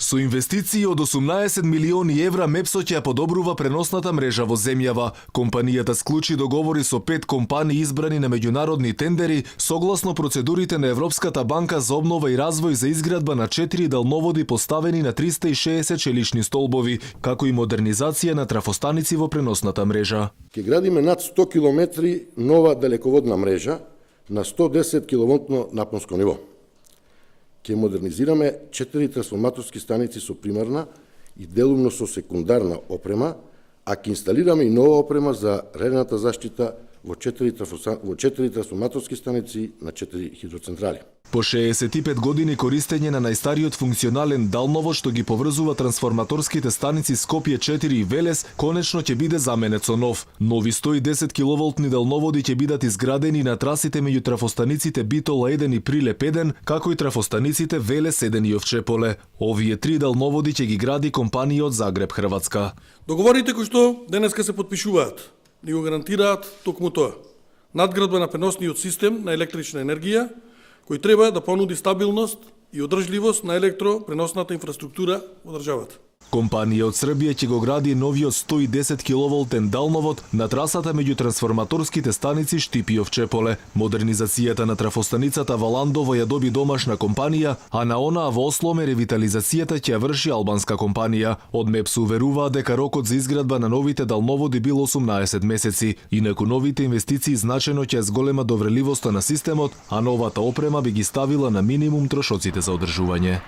Со инвестиции од 18 милиони евра МЕПСО ќе подобрува преносната мрежа во земјава. Компанијата склучи договори со 5 компании избрани на меѓународни тендери согласно процедурите на Европската банка за обнова и развој за изградба на 4 далноводи поставени на 360 челични столбови, како и модернизација на трафостаници во преносната мрежа. Ќе градиме над 100 километри нова далеководна мрежа на 110 киловолтно напонско ниво. Ќе модернизираме 4 трансформаторски станици со примарна и делумно со секундарна опрема, а ќе инсталираме и нова опрема за ренената заштита во 4 трансформаторски станици на 4 хидроцентрали. По 65 години користење на најстариот функционален далновод што ги поврзува трансформаторските станици Скопје 4 и Велес, конечно ќе биде заменет со нов. Нови 110 киловолтни далноводи ќе бидат изградени на трасите меѓу трафостаниците Битола 1 и Прилеп 1, како и трафостаниците Велес 1 и Овчеполе. Овие 3 далноводи ќе ги гради компанија од Загреб, Хрватска. Договорите кои што денеска се потпишуваат ни го гарантираат токму тоа. Надградба на преносниот систем на електрична енергија, кој треба да понуди стабилност и одржливост на електропреносната инфраструктура во државата. Компанија од Србија ќе го гради новиот 110 киловолтен далновод на трасата меѓу трансформаторските станици Штип и Овчеполе. Модернизацијата на трафостаницата Валандово ја доби домашна компанија, а на онаа во Осломе ревитализацијата ќе ја врши албанска компанија. Од МЕПС уверуваат дека рокот за изградба на новите далноводи бил 18 месеци, инаку новите инвестиции значајно ќе зголема доврливоста на системот, а новата опрема би ги ставила на минимум трошоците за одржување.